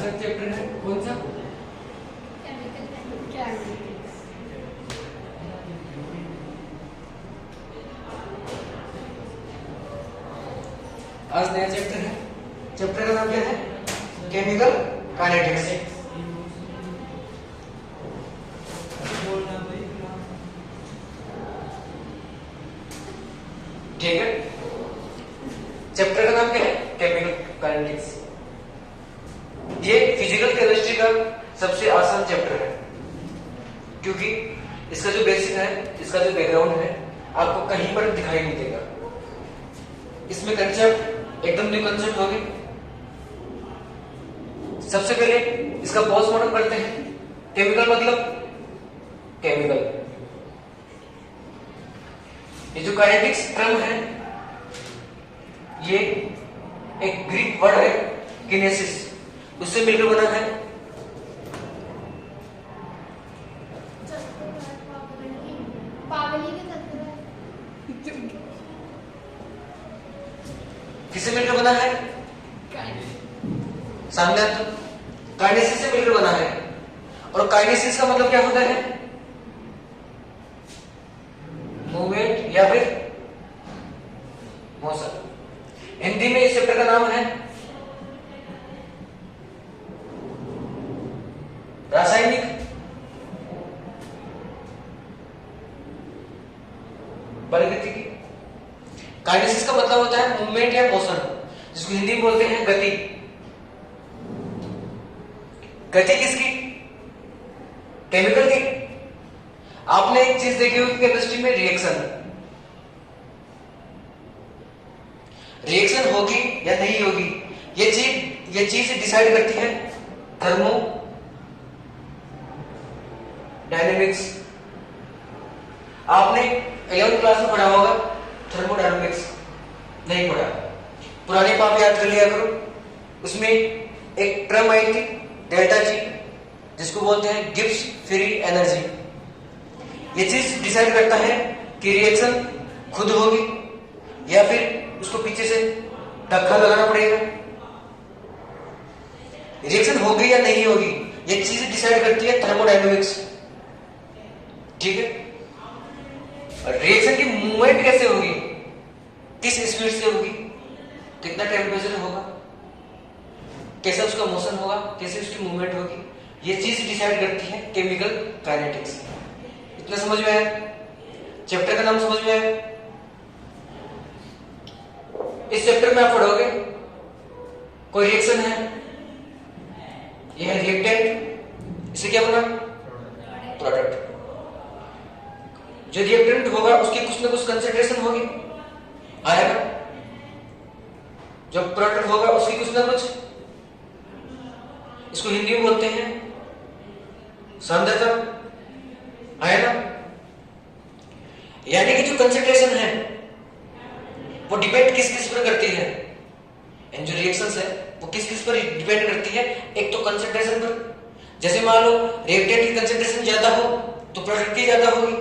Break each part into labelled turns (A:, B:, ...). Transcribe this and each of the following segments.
A: का चैप्टर है कौन सा? आज नया चैप्टर है। चैप्टर का नाम क्या है? Chemical kinetics. ठीक है, चैप्टर का नाम क्या है? Chemical kinetics. ये फिजिकल केमिस्ट्री का सबसे आसान चैप्टर है, क्योंकि इसका जो बेसिक है, इसका जो बैकग्राउंड है, आपको कहीं पर दिखाई नहीं देगा। इसमें कंसेप्ट एकदम न्यू कंसेप्ट होंगे। सबसे पहले इसका पोस्टमार्टम करते हैं। केमिकल मतलब केमिकल। ये जो काइनेटिक्स टर्म है, ये एक ग्रीक वर्ड है किनेसिस, उससे मिलकर बना है। किससे मिलकर बना है? सामने तो काइनेसिस से मिलकर बना है। और काइनेसिस का मतलब क्या होता है? मूवमेंट या फिर मोशन। हिंदी में इस चैप्टर का नाम है रासायनिक बलगतिकी। काइनेसिस का मतलब होता है मूवमेंट या मोशन, जिसको हिंदी में बोलते हैं गति। गति किसकी? केमिकल की। आपने एक चीज देखी होगी केमिस्ट्री में, रिएक्शन होगी या नहीं होगी, ये चीज डिसाइड करती है थर्मो डायनेमिक्स। आपने 11th क्लास में पढ़ा होगा थर्मोडायनेमिक्स, नहीं पढ़ा? पुरानी पाप याद कर लिया करो। उसमें एक टर्म आई थी डेल्टा जी, जिसको बोलते हैं गिब्स फ्री एनर्जी। ये चीज डिसाइड करता है कि रिएक्शन खुद होगी या फिर उसको पीछे से धक्का लगाना पड़ेगा। रिएक्शन होगी या नहीं होगी, ये चीज डिसाइड करती है थर्मोडायनेमिक्स। ठीक है, रिएक्शन की मूवमेंट कैसे होगी, किस स्पीड से होगी, कितना टेम्परेचर होगा, कैसे उसका मोशन होगा, कैसे उसकी मूवमेंट होगी, ये चीज डिसाइड करती है केमिकल काइनेटिक्स। इतना समझ में आया? चैप्टर का नाम समझ में आया? इस चैप्टर में आप पढ़ोगे कोई रिएक्शन है, यह है रिएक्टेंट, इसे क्या बना? प्रोडक्ट। जो रिएक्टेंट होगा उसकी कुछ ना कुछ कंसेंट्रेशन होगी, आएगा। जो प्रोडक्ट होगा उसकी कुछ ना कुछ, इसको हिंदी में बोलते हैं सांद्रता, है ना? यानी कि जो कंसेंट्रेशन है वो डिपेंड किस किस पर करती है, इन जो रिएक्शंस है वो किस किस पर डिपेंड करती है। एक तो कंसेंट्रेशन पर, जैसे मान लो रिएक्टेंट की कंसेंट्रेशन ज्यादा हो तो प्रोडक्ट की ज्यादा होगी,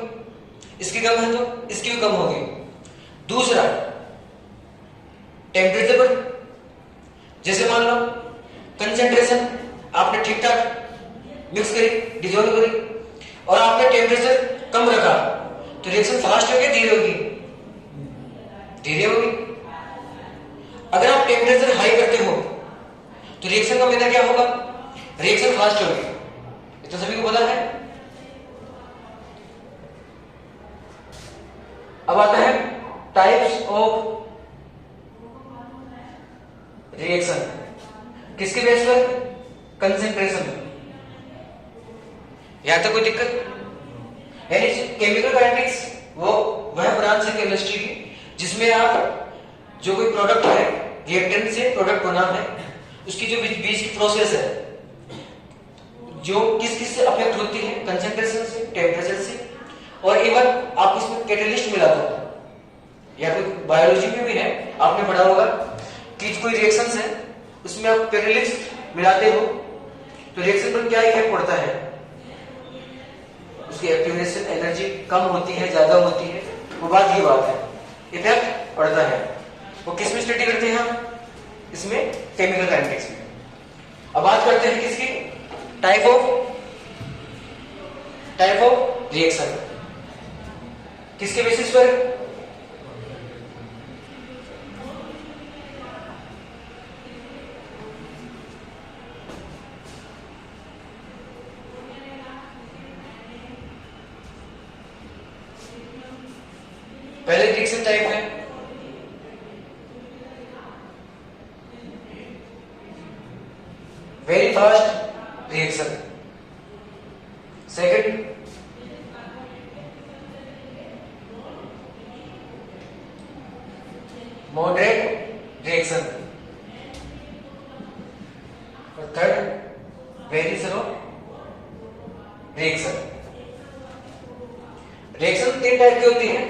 A: इसकी कम है तो इसकी भी कम होगी। दूसरा टेम्परेचर पर, जैसे मान लो कंसेंट्रेशन आपने ठीक ठाक मिक्स करी, डिजोल्व करी, और आपने टेम्परेचर कम रखा तो रिएक्शन फास्ट होगी धीरे होगी? धीरे होगी। अगर आप टेम्परेचर हाई करते हो तो रिएक्शन का मेथड क्या होगा? रिएक्शन फास्ट होगी। ये तो सभी को पता है। अब आता है टाइप्स ऑफ रिएक्शन। किसके बेस पर? कंसेंट्रेशन। यहां तक कोई दिक्कत? यानी केमिकल काइनेटिक्स वह ब्रांच है केमिस्ट्री की जिसमें आप जो कोई प्रोडक्ट है, रिएक्टेंट से प्रोडक्ट बना है, उसकी जो बीच की प्रोसेस है, जो किस किस से अफेक्ट होती है, कंसेंट्रेशन से, टेम्परेचर से, और इवन आप इसमें कैटलिस्ट मिला दो, या फिर बायोलॉजी में भी है, आपने पढ़ा होगा कि कोई रिएक्शंस है उसमें आप कैटलिस्ट मिलाते हो तो रिएक्शन पर क्या इफेक्ट पड़ता है, उसकी एक्टिवेशन एनर्जी कम होती है, ज्यादा होती है, वो बात की बात है, इफेक्ट पड़ता है। वो किस में स्टडी करते हैं हम? इसमें केमिकल काइनेटिक्स में। अब बात करते हैं किसकी, टाइप ऑफ रिएक्शन। किसके बेसिस पर, पहले रिएक्शन टाइप है very fast reaction, second moderate reaction, और third very slow reaction. Reaction 3 type की होती है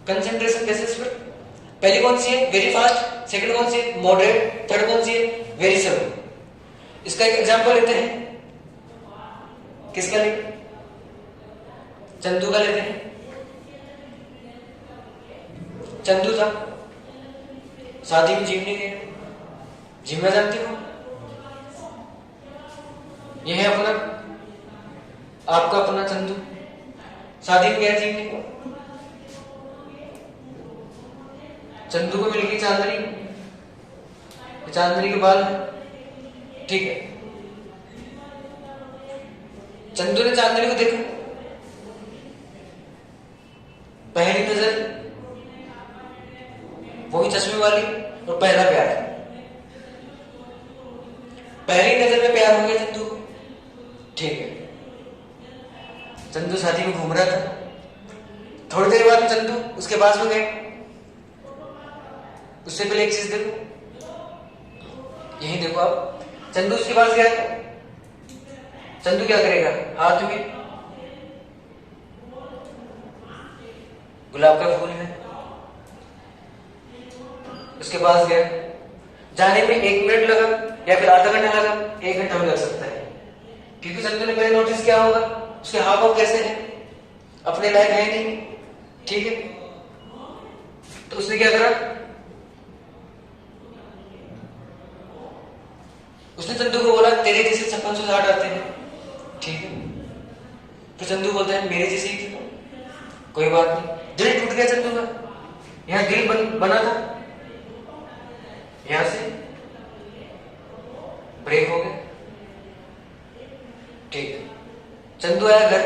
A: कंसंट्रेशन बेसिस पर। पहली कौन सी है, वेरी फास्ट, सेकंड कौन सी है, मॉडरेट, थर्ड कौन सी है, वेरी स्लो। इसका एक एग्जांपल लेते हैं, किसका लेते, चंदू का लेते हैं। चंदू था, शादी में जिम नहीं गया, जिम में जानते हो, यह है अपना, आपका अपना चंदू, शादी में गया जिम नहीं, चंदू को मिल गई चांदनी, चांदनी के बाल, ठीक है। चंदू ने चांदनी को देखा, पहली नजर वही चश्मे वाली, और पहला प्यार, पहली नजर में प्यार हो गया चंदू को, ठीक है। चंदू शादी में घूम रहा था, थोड़ी देर बाद चंदू उसके पास में गए, उससे पहले एक चीज देखो, यही देखो आप, चंदू उसके पास गया, चंदू क्या करेगा, हाथ में गुलाब का फूल है, उसके पास गया, जाने में 1 मिनट लगा या फिर आधा घंटा लगा, 1 घंटा भी लग सकता है, क्योंकि चंदू ने पहले नोटिस किया होगा उसके हाव भाव कैसे है, अपने लायक है नहीं, ठीक है। तो उसने क्या करा, उसने चंदू को बोला तेरे जैसे 5660 आते हैं, ठीक है। तो चंदू बोलता है मेरे जैसे ही, कोई बात नहीं। दिल टूट गया चंदू का, यहां दिल बना था, यहां से ब्रेक हो गया, ठीक है। चंदू आया घर,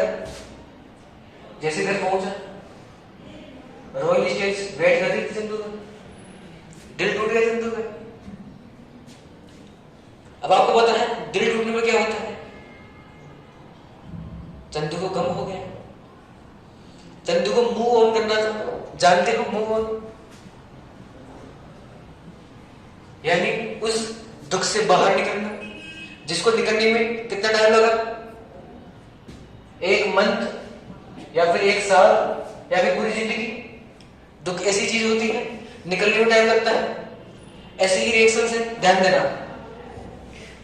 A: जैसे घर पहुंचा, रॉयल स्टेज वेट कर रही थी चंदू का, दिल टूट गया चंदू का। अब आपको पता है दिल टूटने में क्या होता है, चंदू को गम हो गया, चंदू को मूव ऑन करना था, जानते हो मूव ऑन, यानी उस दुख से बाहर निकलना, जिसको निकलने में कितना टाइम लगा, 1 मंथ या फिर 1 साल या फिर पूरी जिंदगी। दुख ऐसी चीज होती है, निकलने में टाइम लगता है, ऐसे ही रिएक्शन से ध्यान देना।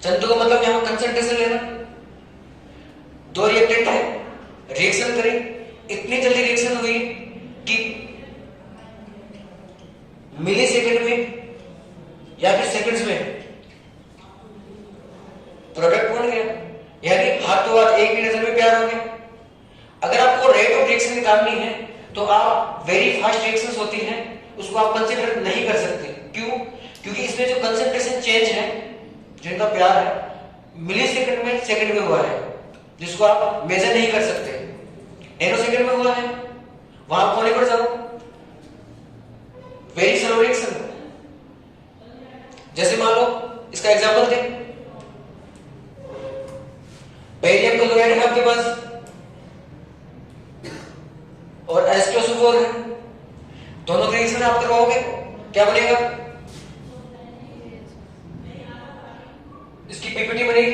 A: चंदू का मतलब यहां कंसंट्रेशन लेना, 2 रिएक्टेंट है, रिएक्शन करें, इतनी जल्दी रिएक्शन हुई कि मिली सेकेंड में या फिर सेकंड्स में प्रोडक्ट बन गया, यानी हाथों हाथ एक ही नजर में प्यार हो गया। अगर आपको रेट ऑफ रिएक्शन निकालनी है तो आप वेरी फास्ट रिएक्शंस होती हैं उसको आप कंसीडर नहीं कर सकते। क्यों? क्योंकि इसमें जो कंसंट्रेशन चेंज है, जिनका प्यार है, मिली सेकंड में सेकंड में हुआ है, जिसको आप मेजर नहीं कर सकते। नैनो सेकंड में हुआ है, वहां कोने पर जाओ, वेरी स्लो रिएक्शन। जैसे मान लो इसका एग्जांपल दे, बेरियम क्लोराइड है आपके पास और H2SO4 है, दोनों का रिएक्शन आप करवाओगे, क्या बनेगा? इसकी पीपीटी बनेगी,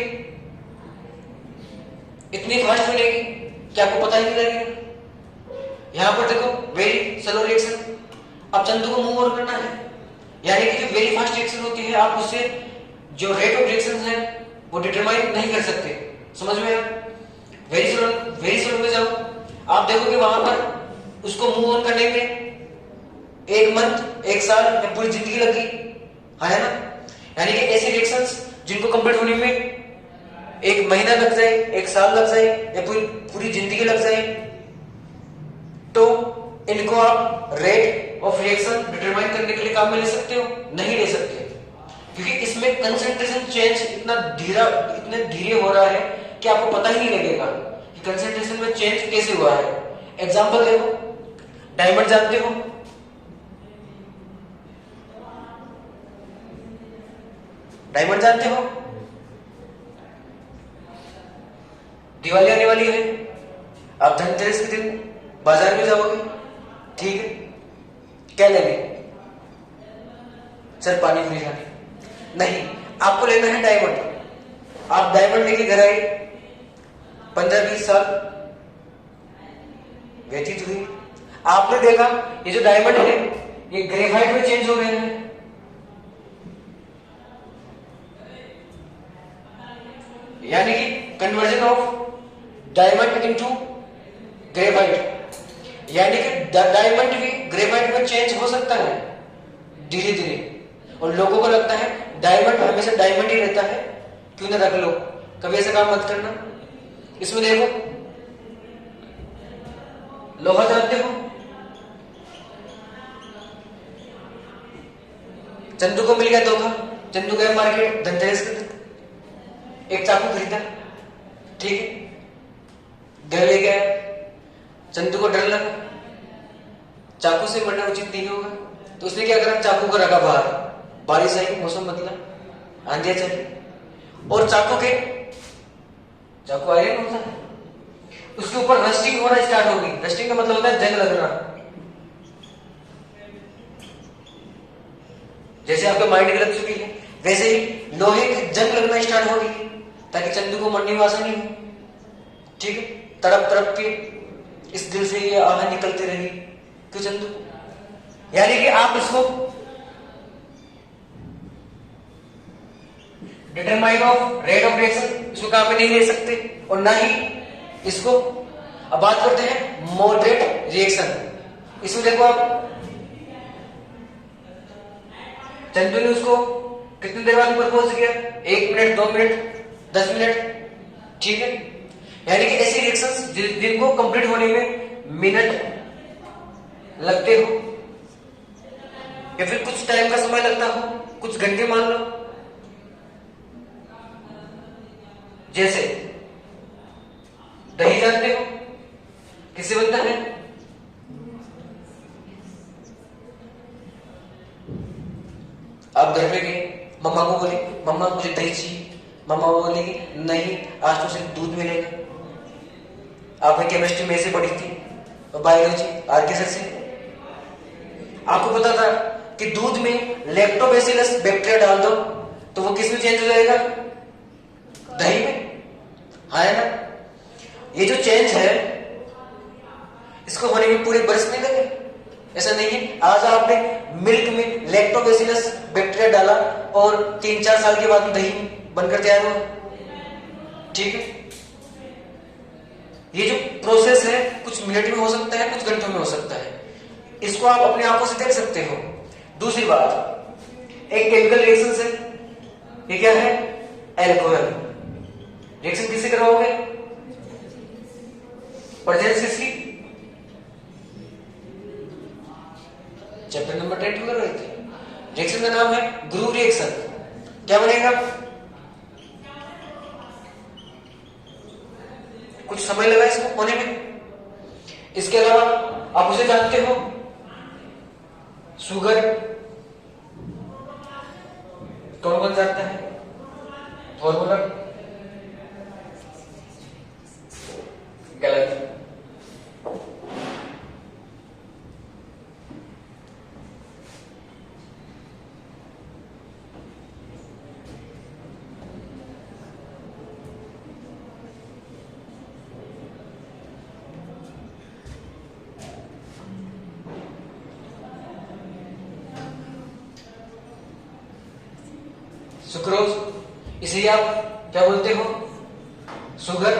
A: इतनी फास्ट बनेगी कि आपको पता ही नहीं लगेगा। यहां पर देखो वेरी स्लो रिएक्शन, अब चंदू को मूव ऑन करना है, यानी कि जो वेरी फास्ट रिएक्शन होती है आप उससे जो रेट ऑफ रिएक्शन है वो डिटरमाइन नहीं कर सकते। समझ में? वेरी स्लो में जाओ, आप देखोगे वहां पर उसको मूव ऑन करने में 1 मंथ, 1 साल या पूरी जिंदगी लग गई, है ना? यानी कि ऐसे रिएक्शंस जिनको कंप्लीट होने में 1 महीना लग जाए, 1 साल लग जाए या पूरी जिंदगी लग जाए, तो इनको आप रेट ऑफ रिएक्शन डिटरमाइन करने के लिए काम में ले सकते हो? नहीं ले सकते, क्योंकि इसमें कंसंट्रेशन चेंज इतने धीरे हो रहा है कि आपको पता ही नहीं लगेगा कि कंसंट्रेशन में चेंज कैसे हुआ है। एग्जांपल देखो, डायमंड जानते हो? डायमंड जानते हो? दिवाली आने वाली है, आप धनतेरस के दिन बाजार में जाओगे, ठीक है, क्या लेने? सर पानी पूरी खाने? नहीं, आपको लेना है डायमंड। आप डायमंड लेके घर आए, 15-20 साल व्यतीत हुए, आपने देखा ये जो डायमंड है ये ग्रेफाइट में चेंज हो रहे हैं। यानी कि conversion of diamond into graphite, यानी कि डायमंड भी ग्रेफाइट में चेंज हो सकता है धीरे धीरे, और लोगों को लगता है डायमंड हमेशा डायमंड ही रहता है, क्यों ना रख लो, कभी ऐसा काम मत करना। इसमें देखो, लोहा जानते हो? चंदू को मिल गया धोखा, चंदू गया मार्केट धनतेरस के दिन, एक चाकू खरीदा, ठीक है, घर ले गया, चंदू को डर लगा, चाकू से मरना उचित नहीं होगा, तो उसने क्या करा, चाकू को रखा बाहर, बारिश आई, मौसम बदला, आंधियां चली, और चाकू आयरन होता है, उसके ऊपर रस्टिंग होना स्टार्ट होगी। रस्टिंग का मतलब होता है जंग लगना। जैसे आपका माइंड गलत चुकी है, वैसे ही लोहे की जंग लगना स्टार्ट होगी, ताकि चंदू को मरने में आसानी हो, ठीक है, तड़प तड़प के इस दिल से ये आह निकलते रही, क्यों चंदू? यानी कि आप इसको determine of rate of reaction इसको काम में नहीं ले सकते, और ना ही इसको। अब बात करते हैं मॉडरेट रिएक्शन। इसमें देखो आप, चंदू ने उसको कितनी देर बाद प्रपोज किया, 1 मिनट, 2 मिनट, 10 मिनट, ठीक है, यानी कि ऐसी रिएक्शंस जिनको कंप्लीट होने में मिनट लगते हो या फिर कुछ टाइम का समय लगता हो, कुछ घंटे मान लो। जैसे दही जानते हो किससे बनता है? आप घर पे गए, मम्मा को बोले मम्मा मुझे दही चाहिए, मम्मा बोलेगी नहीं आज तो सिर्फ दूध मिलेगा। आपने केमिस्ट्री में से पढ़ी थी और बायोलॉजी आर के सर से, आपको पता था कि दूध में लैक्टोबैसिलस बैक्टीरिया डाल दो तो वो किस में चेंज हो जाएगा? दही में, है ना? ये जो चेंज है इसको होने में पूरे बरस नहीं लगे, ऐसा नहीं है। आज आपने मिल्क में लैक्टोबैसिलस बैक्टीरिया डाला और 3-4 साल के बाद दही बनकर तैयार हुआ, ठीक है। ये जो प्रोसेस है कुछ मिनट में हो सकता है, कुछ घंटों में हो सकता है, इसको आप अपने आंखों से देख सकते हो। दूसरी बात, एक केमिकल रिएक्शन है, ये क्या है? एल्कोहल। रिएक्शन किससे करवाओगे? प्रेजेंस किसकी? चैप्टर नंबर 10 में कर रहे थे। रिएक्शन का नाम है ग्रू रिएक्शन। क्या बनेगा? कुछ समय लगा इसको होने में। इसके अलावा आप उसे जानते हो, शुगर, कौन कौन जानता है? फॉर्मूला गलत। सुक्रोज, इसे आप क्या बोलते हो? शुगर।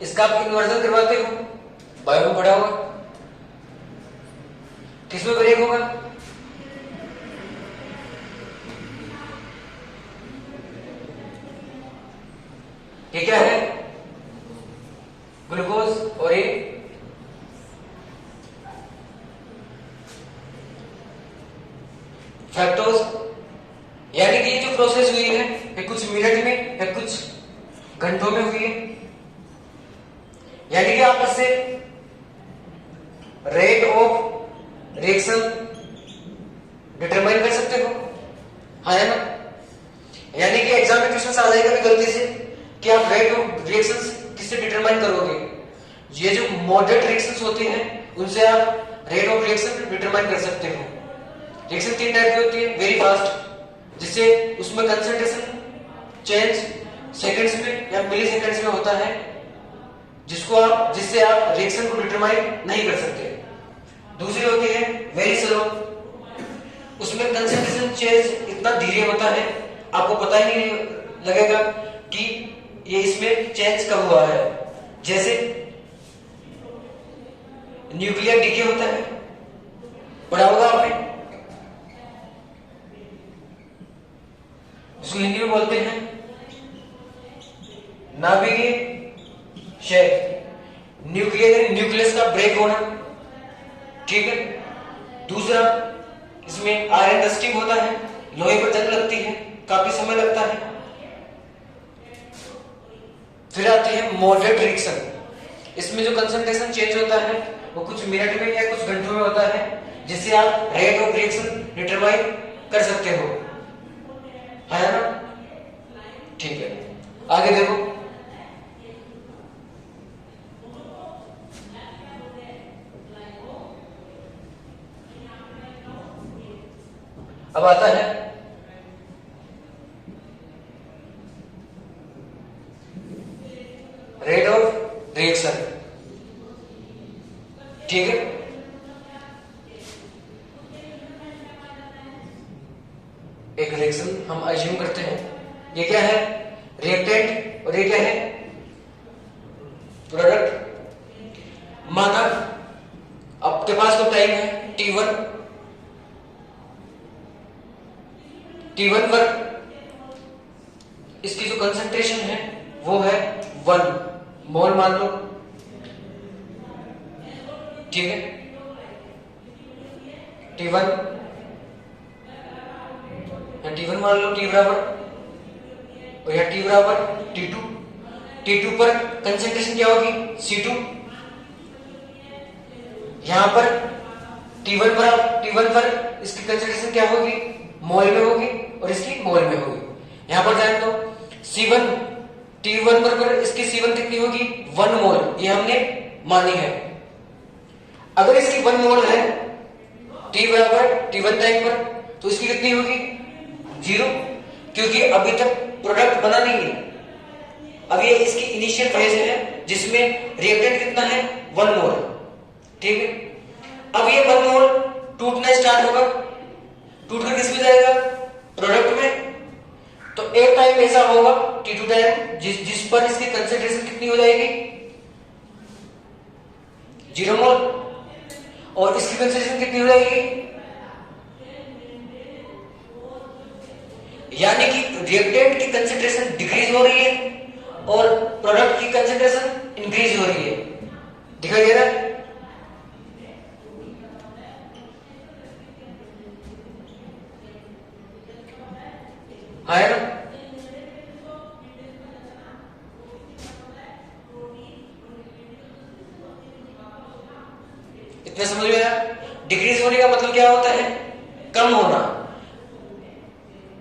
A: इसका आप इन्वर्जन करवाते हो, बायो में पड़ा हुआ, किसमें ब्रेक होगा? ये क्या है? ग्लूकोज और ये फ्रक्टोज। यानी कि ये जो प्रोसेस हुई है ये कुछ मिनट में या कुछ घंटों में हुई है। यानी कि आप इससे रेट ऑफ रिएक्शन डिटरमाइन कर सकते हो, है ना? यानी कि एग्जाम में क्वेश्चन आ जाएगा भी गलती से कि आप रेट ऑफ रिएक्शंस किससे डिटरमाइन करोगे। ये जो मॉडरेट रिएक्शंस होती हैं उनसे आप रेट ऑफ रिएक्शन डिटरमाइन कर सकते हो। रिएक्शन 3 टाइप की होती है, वेरी फास्ट जिससे उसमें कंसंट्रेशन चेंज सेकंड्स में या मिली सेकंड्स में होता है, जिससे आप रिएक्शन को डिटरमाइन नहीं कर सकते। दूसरी होती है वेरी स्लो, उसमें कंसंट्रेशन चेंज इतना धीरे होता है आपको पता ही नहीं लगेगा कि ये इसमें चेंज कब हुआ है। जैसे न्यूक्लियर डीके होता है, पढ़ा होगा आपने, जिसको हिंदी में बोलते हैं नाभिकीय क्षय। न्यूक्लियर न्यूक्लियस का ब्रेक होना, ठीक है। दूसरा इसमें आयरन रस्टिंग होता है, लोहे पर जंग लगती है, काफी समय लगता है। फिर आती है मॉडरेट रिएक्शन, इसमें जो कंसंट्रेशन चेंज होता है वो कुछ मिनट में या कुछ घंटों में होता है, जिससे आप रेट ऑफ रिएक्शन डिटरमाइन कर सकते हो, है ना? ठीक है, आगे देखो। अब आता है रेट ऑफ रिएक्शन, ठीक है। एक रिएक्शन हम अज्यूम करते हैं, ये क्या है? रिएक्टेंट और ये क्या है? प्रोडक्ट। माना आपके पास तो टाइम है T1 पर इसकी जो कंसंट्रेशन है वो है 1 मोल मान लो, ठीक है। T1 T1 मान लो, T बराबर, और यहाँ T बराबर T2। T2 पर कंसंट्रेशन क्या होगी? C2। यहां पर T1 पर इसकी कंसंट्रेशन क्या होगी? मोल में होगी, और इसकी मोल में होगी। यहां पर जाए तो C1 T1 पर इसकी C1 कितनी होगी? 1 मोल, ये हमने मानी है। अगर इसकी 1 मोल है T बराबर T1 टाइम पर, तो इसकी कितनी होगी? 0, क्योंकि अभी तक प्रोडक्ट बना नहीं है। अब ये इसकी इनिशियल फेज है जिसमें रिएक्टेंट कितना है? 1 मोल, ठीक है। अब ये 1 मोल टूटना स्टार्ट होगा, टूटकर किस में जाएगा? प्रोडक्ट में। तो एक टाइम ऐसा होगा T2 टाइम जिस पर इसकी कंसंट्रेशन कितनी हो जाएगी? 0 मोल, और इसकी कंसंट्रेशन कितनी हो जाएगी? यानी कि रिएक्टेंट की कंसंट्रेशन डिक्रीज हो रही है और प्रोडक्ट की कंसंट्रेशन इंक्रीज हो रही है। दिखाई दे रहा है? है ना? इतना समझ में आया? डिक्रीज होने का मतलब क्या होता है? कम होना।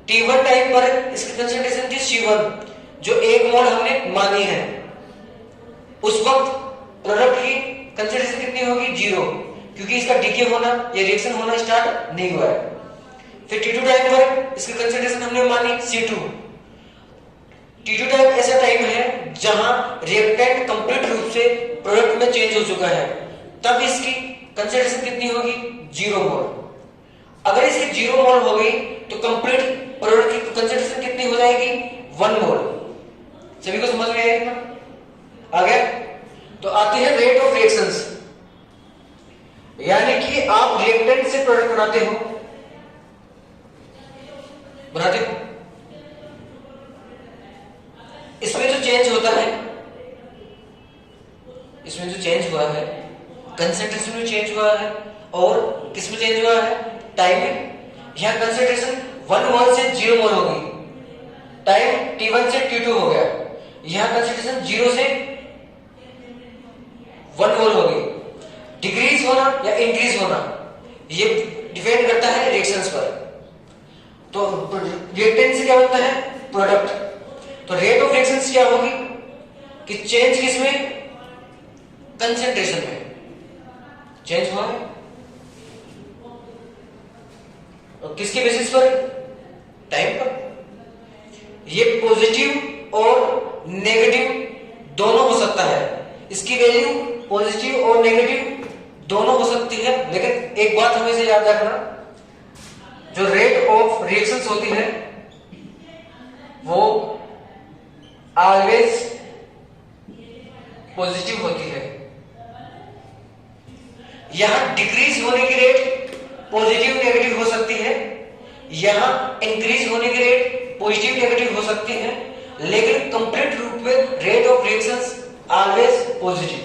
A: T1 टाइम पर इसकी कंसंट्रेशन थी C1, जो 1 मोल हमने मानी है। उस वक्त प्रोडक्ट की कंसंट्रेशन कितनी होगी? 0, क्योंकि इसका डीके होना या रिएक्शन होना स्टार्ट नहीं हुआ है। फिर T2 टाइम पर इसकी कंसंट्रेशन हमने मानी C2। T2 टाइम ऐसा टाइम है जहां रिएक्टेंट कंप्लीट रूप से प्रोडक्ट में चेंज हो चुका है, तब इसकी कंसंट्रेशन कितनी होगी? 0 मोल। अगर इसकी 0 मोल हो गई तो कंप्लीट प्रोडक्ट की कंसंट्रेशन कितनी हो जाएगी? 1 मोल। सभी को समझ में आया इतना? आ गया? तो आती है रेट ऑफ रिएक्शंस, यानी कि आप रिएक्टेंट से प्रोडक्ट बनाते हो, इसमें जो चेंज होता है, इसमें जो चेंज हुआ है कंसंट्रेशन में चेंज हुआ है और किस में चेंज हुआ है, टाइम में। यहां कंसंट्रेशन 1 मोल से 0 मोल हो गई, टाइम T1 से T2 हो गया। यहां कंसंट्रेशन 0 से 1 मोल हो गई। डिक्रीज होना या इंक्रीज होना ये डिपेंड करता है रिएक्शंस पर। तो रिएक्टेंट से क्या बनता है, प्रोडक्ट। तो रेट ऑफ रिएक्शंस क्या होगी कि चेंज किसमें, कंसंट्रेशन में चेंज हुआ है। और किसके बेसिस पर, टाइम पर। ये पॉजिटिव और नेगेटिव दोनों हो सकता है, इसकी वैल्यू पॉजिटिव और नेगेटिव दोनों हो सकती है। लेकिन एक बात हमेशा याद रखना, जो रेट ऑफ रिएक्शंस होती है वो ऑलवेज पॉजिटिव होती है। यहां डिक्रीज होने की रेट पॉजिटिव नेगेटिव हो सकती है, यहां इंक्रीज होने की रेट पॉजिटिव नेगेटिव हो सकती है, लेकिन कंप्लीट रूप में rate of reactions always positive.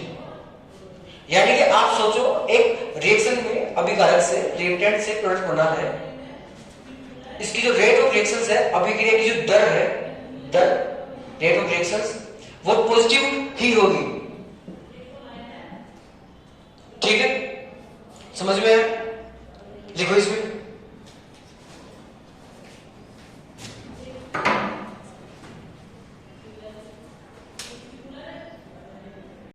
A: यानी कि आप सोचो एक रिएक्शन में अभिकारक से रिएक्टेंट से प्रोडक्ट बना है, इसकी जो रेट ऑफ रिएक्शंस है, अभिक्रिया की जो दर है, दर रेट ऑफ रिएक्शंस वो पॉजिटिव ही होगी। ठीक है, समझ में आया?